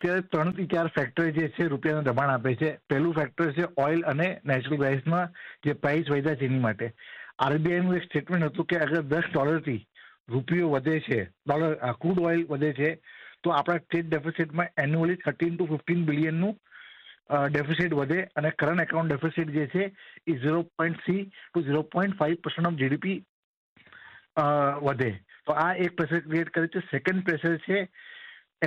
અત્યારે 3 થી 4 ફેક્ટર જે છે રૂપિયાનું દબાણ આપે છે. પહેલું ફેક્ટર છે ઓઇલ અને નેચરલ ગેસમાં જે પ્રાઇસ વધ્યા છે એની માટે. આરબીઆઈનું એક સ્ટેટમેન્ટ હતું કે અગર $10 રૂપિયો વધે છે, ક્રૂડ ઓઇલ વધે છે, તો આપણા ટ્રેડ ડેફિસિટમાં એન્યુઅલી 13 to 15 બિલિયનનું ડેફિસિટ વધે અને કરંટ એકાઉન્ટ ડેફિસિટ જે છે એ 0.3 to 0.5% ઓફ જીડીપી વધે. તો આ એક પ્રેશર ક્રિએટ કરે છે. સેકન્ડ પ્રેશર છે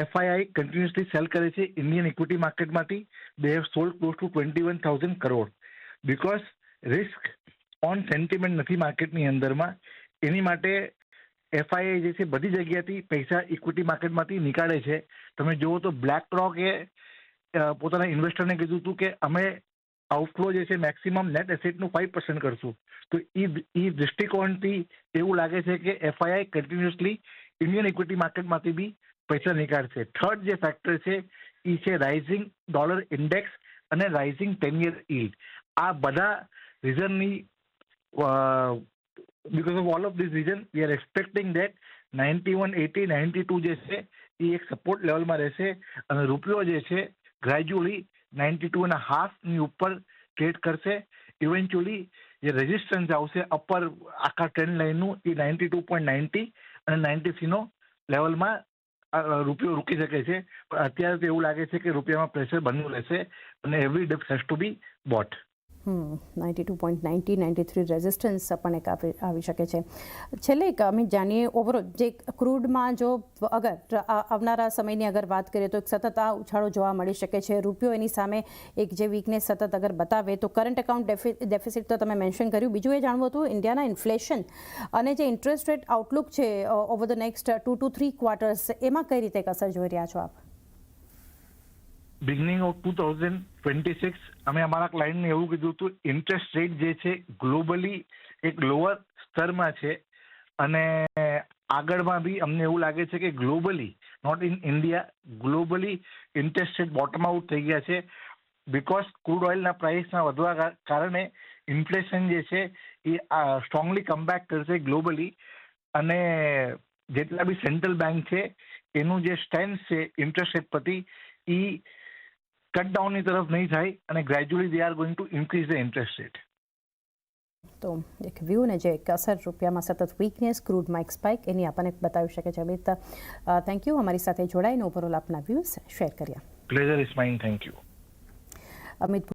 એફઆઈઆઈ કન્ટિન્યુઅસલી સેલ કરે છે ઇન્ડિયન ઇક્વિટી માર્કેટમાંથી. They have sold close to 21,000 crore because risk on sentiment નથી માર્કેટની અંદરમાં. એની માટે એફઆઈઆઈ જે છે બધી જગ્યાથી પૈસા ઇક્વિટી માર્કેટમાંથી નીકાળે છે. તમે જુઓ તો બ્લેક રોકે પોતાના ઇન્વેસ્ટરને કીધું હતું કે અમે આઉટફ્લો જે છે મેક્સિમમ નેટ એસેટનું 5% કરશું. તો એ દૃષ્ટિકોણથી એવું લાગે છે કે એફઆઈઆઈ કન્ટિન્યુઅસલી ઇન્ડિયન ઇક્વિટી માર્કેટમાંથી બી પૈસા નીકાળશે. થર્ડ જે ફેક્ટર છે એ છે રાઇઝિંગ ડોલર ઇન્ડેક્સ અને રાઇઝિંગ 10-year yield. આ બધા રીઝનની because of all of this reason we are expecting that 91.80 92 જે છે એ એક સપોર્ટ લેવલમાં રહેશે અને રૂપિયો જે છે ગ્રેજ્યુઅલી 92.5 ની ઉપર ટ્રેડ કરશે. ઇવેન્ચ્યુઅલી જે રેઝિસ્ટન્સ આવશે અપર આખા ટ્રેન્ડ લાઇનનું એ 92.90 અને 93 નો લેવલમાં રૂપિયો રૂકી શકે છે. પણ અત્યારે તો એવું લાગે છે કે રૂપિયામાં પ્રેશર બન્યું રહેશે અને every dip has to be bought. 92.90 93 resistance પણ એક આવી શકે છે. છેલ્લે એક અમે જાણીએ ઓવરઓલ જે ક્રૂડમાં જો અગર આવનારા સમયની અગર વાત કરીએ તો એક સતત આ ઉછાળો જોવા મળી શકે છે. રૂપિયો એની સામે એક જે વીકનેસ સતત અગર બતાવે તો કરંટ એકાઉન્ટ ડેફિસિટ તો તમે મેન્શન કર્યું. બીજું એ જાણવું હતું ઇન્ડિયાના ઇન્ફ્લેશન અને જે ઇન્ટરેસ્ટ રેટ આઉટલુક છે over the next 2 to 3 quarters એમાં કઈ રીતે અસર જોઈ રહ્યા છો આપ? બિગનિંગ ઓફ 2026 અમે અમારા ક્લાયન્ટને એવું કીધું હતું ઇન્ટરેસ્ટ રેટ જે છે ગ્લોબલી એક લોઅર સ્તરમાં છે અને આગળમાં બી અમને એવું લાગે છે કે globally not in India globally interest rate bottom out થઈ ગયા છે. બિકોઝ ક્રૂડ ઓઇલના પ્રાઇસના વધવા કારણે ઇન્ફ્લેશન જે છે એ સ્ટ્રોંગલી કમબેક કરશે ગ્લોબલી અને જેટલા બી સેન્ટ્રલ બેંક છે એનું જે સ્ટેન્સ છે ઇન્ટરેસ્ટ રેટ પરથી એ કટડાઉનની તરફ નહીં થાય અને gradually they are going to increase the interest rate. તો એક વ્યૂ ને જે એક અસર રૂપિયામાં સતત વીકનેસ ક્રૂડમાં એક સ્પાઇક એની આપણને બતાવી શકે છે. અમિત થેન્ક યુ અમારી સાથે જોડાઈને ઓવરઓલ આપના વ્યૂઝ શેર કર્યા. Pleasure is mine. Thank you. Amit